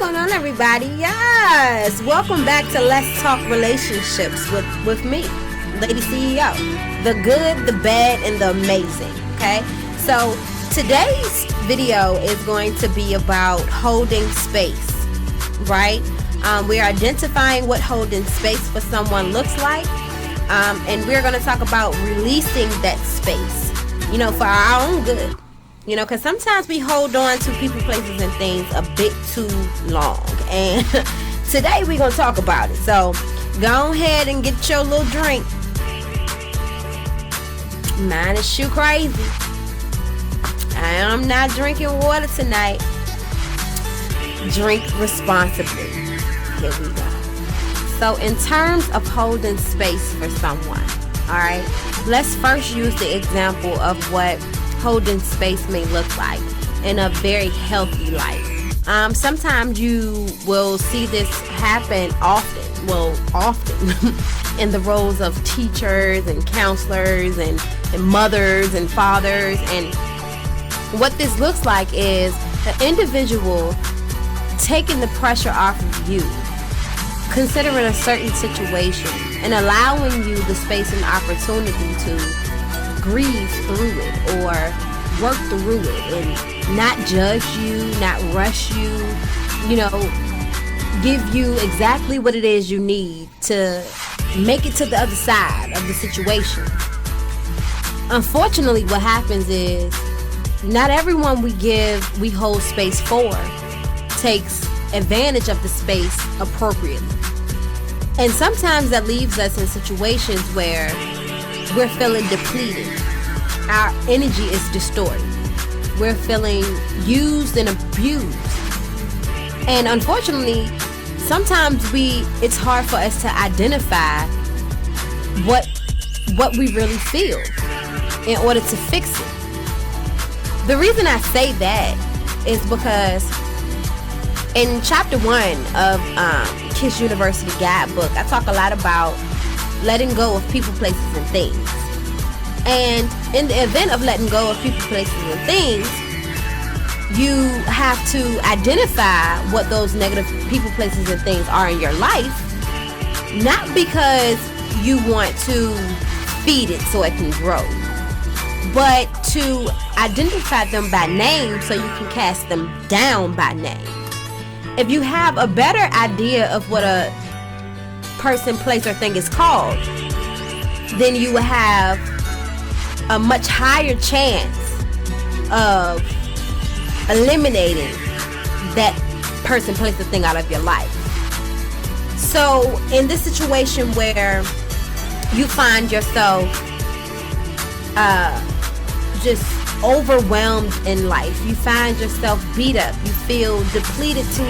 going on, everybody? Yes, welcome back to Let's Talk Relationships with me, LadyCEO. The good, the bad, and the amazing. Okay, so today's video is going to be about holding space, right? We're identifying what holding space for someone looks like, and we're going to talk about releasing that space, for our own good. Because sometimes we hold on to people, places, and things a bit too long. And today we're going to talk about it. So go ahead and get your little drink. Mine is shoe crazy. I'm not drinking water tonight. Drink responsibly. Here we go. So in terms of holding space for someone, all right, let's first use the example of what holding space may look like in a very healthy life. Sometimes you will see this happen often in the roles of teachers and counselors and mothers and fathers. And what this looks like is the individual taking the pressure off of you, considering a certain situation and allowing you the space and opportunity to grieve through it or work through it and not judge you, not rush you, give you exactly what it is you need to make it to the other side of the situation. Unfortunately, what happens is not everyone we hold space for takes advantage of the space appropriately. And sometimes that leaves us in situations where we're feeling depleted. Our energy is distorted. We're feeling used and abused. And unfortunately, sometimes it's hard for us to identify what we really feel in order to fix it. The reason I say that is because in chapter 1 of KISS University Guidebook, I talk a lot about letting go of people, places, and things. And in the event of letting go of people, places, and things, you have to identify what those negative people, places, and things are in your life, not because you want to feed it so it can grow, but to identify them by name so you can cast them down by name. If you have a better idea of what a person, place, or thing is called, then you will have a much higher chance of eliminating that person, place, or thing out of your life. So in this situation where you find yourself just overwhelmed in life, you find yourself beat up, you feel depleted to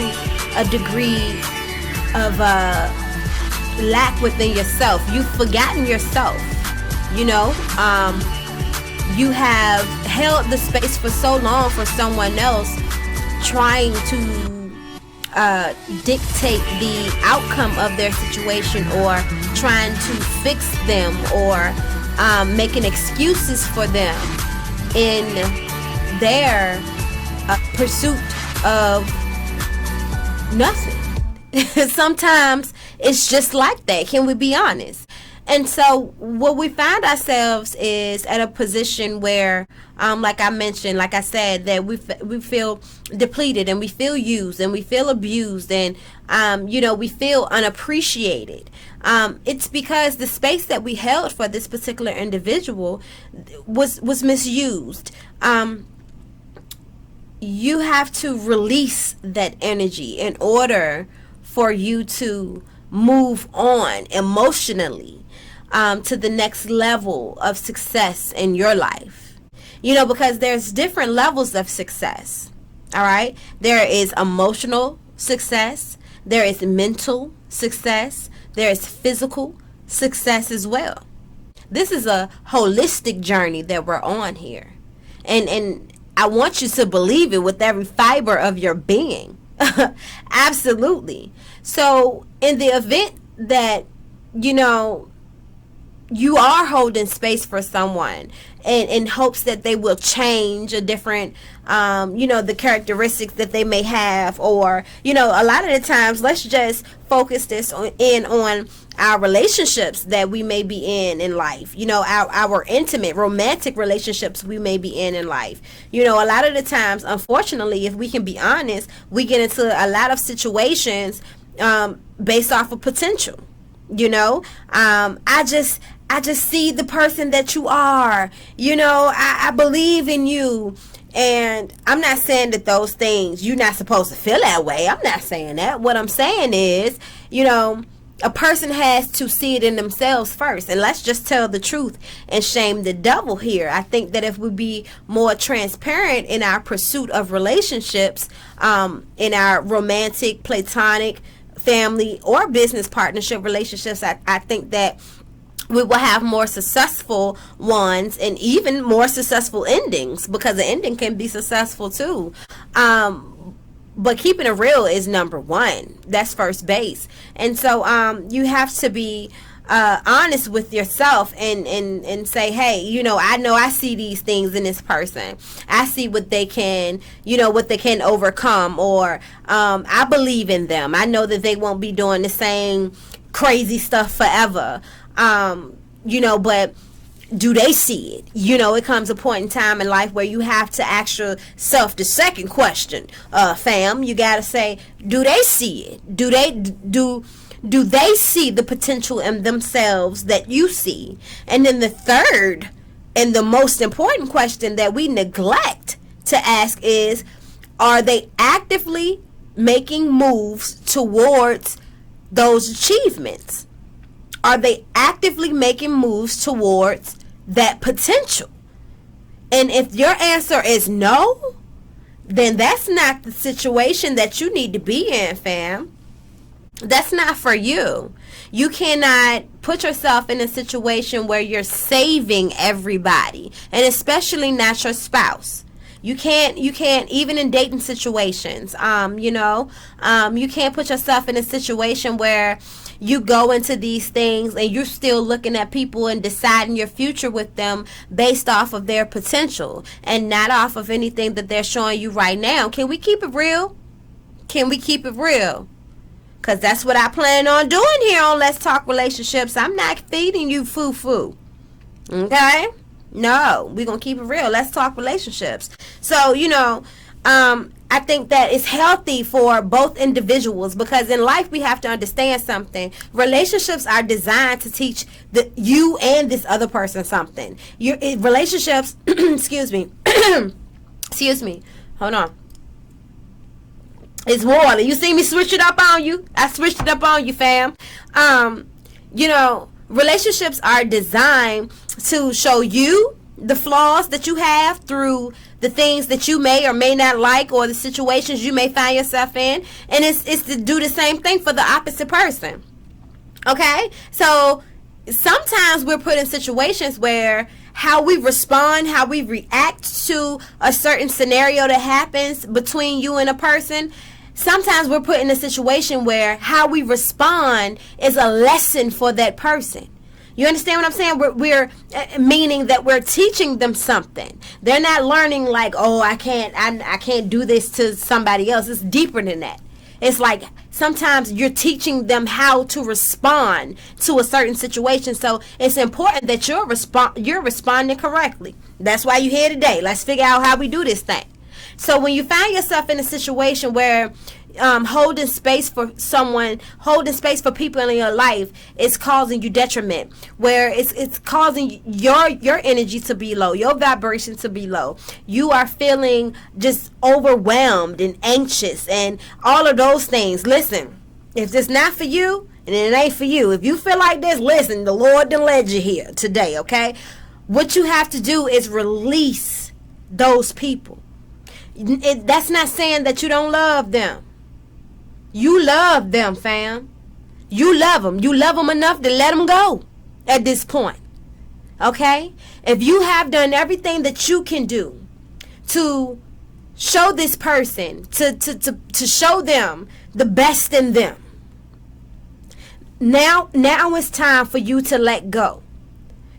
a degree of lack within yourself, you've forgotten yourself, you have held the space for so long for someone else, trying to dictate the outcome of their situation, or trying to fix them, or making excuses for them in their pursuit of nothing. Sometimes it's just like that. Can we be honest? And so what we find ourselves is at a position where, like I said, that we feel depleted, and we feel used, and we feel abused, and, we feel unappreciated. It's because the space that we held for this particular individual was misused. You have to release that energy in order for you to move on emotionally to the next level of success in your life. Because there's different levels of success. All right. There is emotional success. There is mental success. There is physical success as well. This is a holistic journey that we're on here. And I want you to believe it with every fiber of your being. Absolutely. So in the event that, you are holding space for someone in hopes that they will change a different, the characteristics that they may have, or, a lot of the times, let's just focus this on our relationships that we may be in life, our intimate romantic relationships we may be in life. A lot of the times, unfortunately, if we can be honest, we get into a lot of situations based off of potential. I just see the person that you are. I believe in you. And I'm not saying that those things, you're not supposed to feel that way. I'm not saying that. What I'm saying is, a person has to see it in themselves first. And let's just tell the truth and shame the devil here. I think that if we be more transparent in our pursuit of relationships, in our romantic, platonic, family, or business partnership relationships, I think that we will have more successful ones and even more successful endings, because the ending can be successful too. But keeping it real is number one. That's first base. And so you have to be honest with yourself and say, hey, I know I see these things in this person. I see what they can, what they can overcome, or I believe in them. I know that they won't be doing the same crazy stuff forever. But do they see it? It comes a point in time in life where you have to ask yourself the second question, fam. You gotta say, do they see it? Do they see the potential in themselves that you see? And then the third and the most important question that we neglect to ask is, are they actively making moves towards those achievements? Are they actively making moves towards that potential? And if your answer is no, then that's not the situation that you need to be in, fam. That's not for you. You cannot put yourself in a situation where you're saving everybody, and especially not your spouse. You can't even in dating situations, you can't put yourself in a situation where you go into these things and you're still looking at people and deciding your future with them based off of their potential and not off of anything that they're showing you right now. Can we keep it real? Can we keep it real? Because that's what I plan on doing here on Let's Talk Relationships. I'm not feeding you foo-foo. Okay? No, we're going to keep it real. Let's talk relationships. So, I think that it's healthy for both individuals, because in life we have to understand something. Relationships are designed to teach you and this other person something. Relationships, excuse me, hold on. It's water. You see me switch it up on you? I switched it up on you, fam. Relationships are designed to show you the flaws that you have through the things that you may or may not like, or the situations you may find yourself in, and it's to do the same thing for the opposite person. Okay? So sometimes we're put in situations where how we respond, how we react to a certain scenario that happens between you and a person, sometimes we're put in a situation where how we respond is a lesson for that person. You understand what I'm saying? We're meaning that we're teaching them something. They're not learning like, oh, I can't do this to somebody else. It's deeper than that. It's like sometimes you're teaching them how to respond to a certain situation. So it's important that you're responding correctly. That's why you're here today. Let's figure out how we do this thing. So when you find yourself in a situation where holding space for people in your life is causing you detriment, where it's causing your energy to be low, your vibration to be low, you are feeling just overwhelmed and anxious and all of those things. Listen, if it's not for you, and it ain't for you, if you feel like this, listen, the Lord done led you here today, okay? What you have to do is release those people. That's not saying that you don't love them. You love them, fam. You love them. You love them enough to let them go at this point. Okay? If you have done everything that you can do to show this person, to show them the best in them, now it's time for you to let go.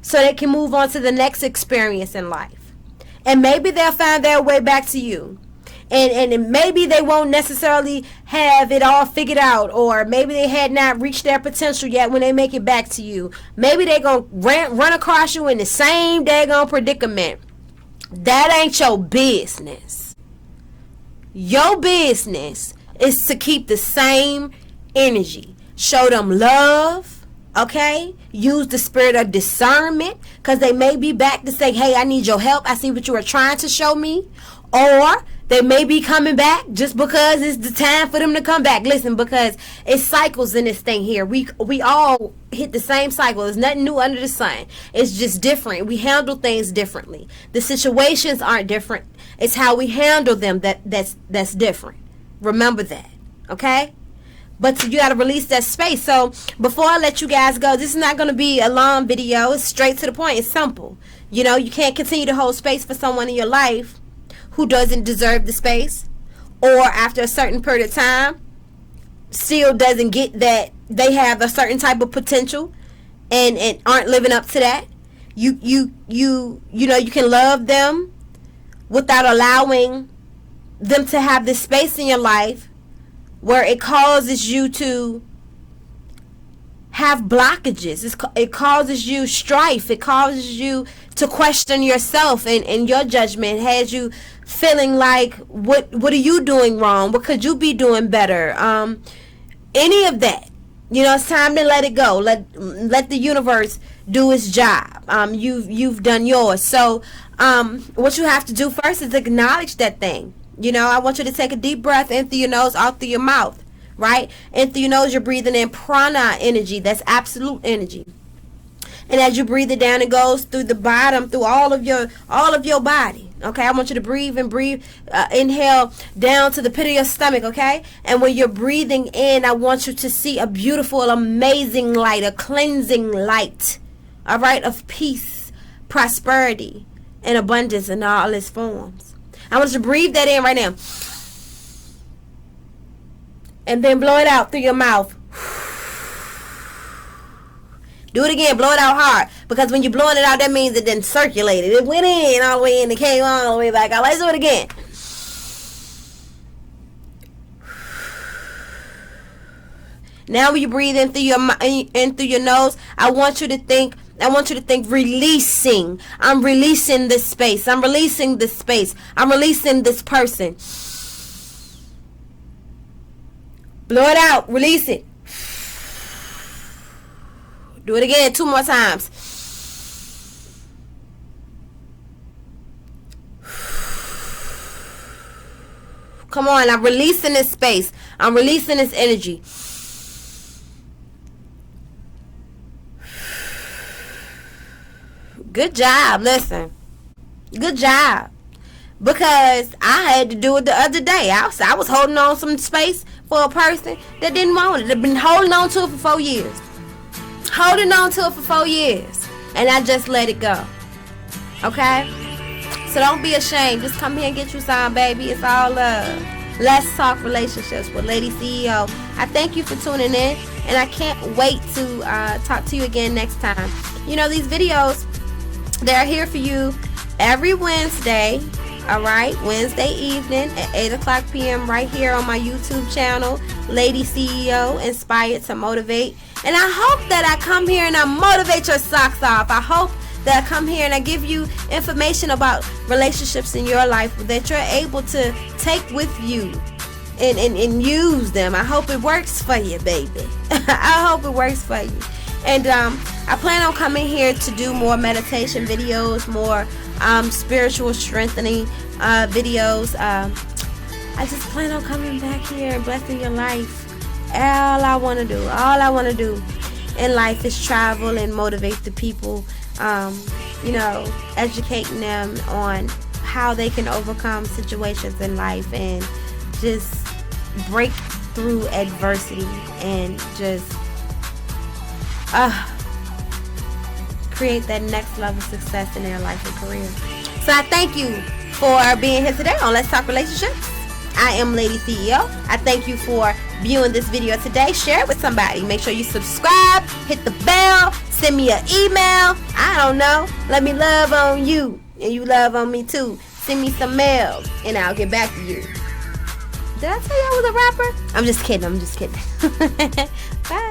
so they can move on to the next experience in life. And maybe they'll find their way back to you. And maybe they won't necessarily have it all figured out, or maybe they had not reached their potential yet when they make it back to you. Maybe they're going to run across you in the same daggone predicament. That ain't your business. Your business is to keep the same energy. Show them love, okay? Use the spirit of discernment, because they may be back to say, hey, I need your help. I see what you are trying to show me. Or they may be coming back just because it's the time for them to come back. Listen, because it's cycles in this thing here. We all hit the same cycle. There's nothing new under the sun. It's just different. We handle things differently. The situations aren't different. It's how we handle them that's different. Remember that, okay? But you got to release that space. So before I let you guys go, this is not going to be a long video. It's straight to the point. It's simple. You know, you can't continue to hold space for someone in your life who doesn't deserve the space, or after a certain period of time still doesn't get that they have a certain type of potential and aren't living up to that. You know, you can love them without allowing them to have this space in your life where it causes you to have blockages. It causes you strife. It causes you to question yourself and your judgment. Has you feeling like, what are you doing wrong? What could you be doing better? Any of that. You know, it's time to let it go. Let the universe do its job. You've done yours. So what you have to do first is acknowledge that thing. You know, I want you to take a deep breath in through your nose, out through your mouth. Right? In through your nose, you're breathing in prana energy. That's absolute energy. And as you breathe it down, it goes through the bottom, through all of your body. Okay, I want you to breathe. Inhale down to the pit of your stomach. Okay, and when you're breathing in, I want you to see a beautiful, amazing light, a cleansing light. All right, of peace, prosperity, and abundance in all its forms. I want you to breathe that in right now. And then blow it out through your mouth. Do it again. Blow it out hard. Because when you're blowing it out, that means it didn't circulate. It went in all the way in. It came all the way back out. Let's do it again. Now when you breathe in through your nose, I want you to think releasing. I'm releasing this space. I'm releasing this space. I'm releasing this person. Blow it out. Release it. Do it again 2 more times. Come on. I'm releasing this space. I'm releasing this energy. Good job. Listen. Good job. Because I had to do it the other day. I was holding on some space for a person that didn't want it. They've been holding on to it for 4 years. Holding on to it for 4 years. And I just let it go. Okay? So don't be ashamed. Just come here and get you some, baby. It's all love. Let's talk relationships with Lady CEO. I thank you for tuning in. And I can't wait to talk to you again next time. You know, these videos, they're here for you every Wednesday. Alright, Wednesday evening at 8 o'clock p.m. right here on my YouTube channel, Lady CEO, Inspired to Motivate. And I hope that I come here and I motivate your socks off. I hope that I come here and I give you information about relationships in your life that you're able to take with you and use them. I hope it works for you, baby. I hope it works for you. And I plan on coming here to do more meditation videos, more spiritual strengthening videos. I just plan on coming back here and blessing your life. All I want to do in life is travel and motivate the people, you know, educating them on how they can overcome situations in life and just break through adversity and just create that next level success in their life and career. So I thank you for being here today on Let's Talk Relationships. I am Lady CEO. I thank you for viewing this video today. Share it with somebody. Make sure you subscribe, hit the bell, send me an email. I don't know. Let me love on you, and you love on me too. Send me some mail, and I'll get back to you. Did I tell you I was a rapper? I'm just kidding. Bye.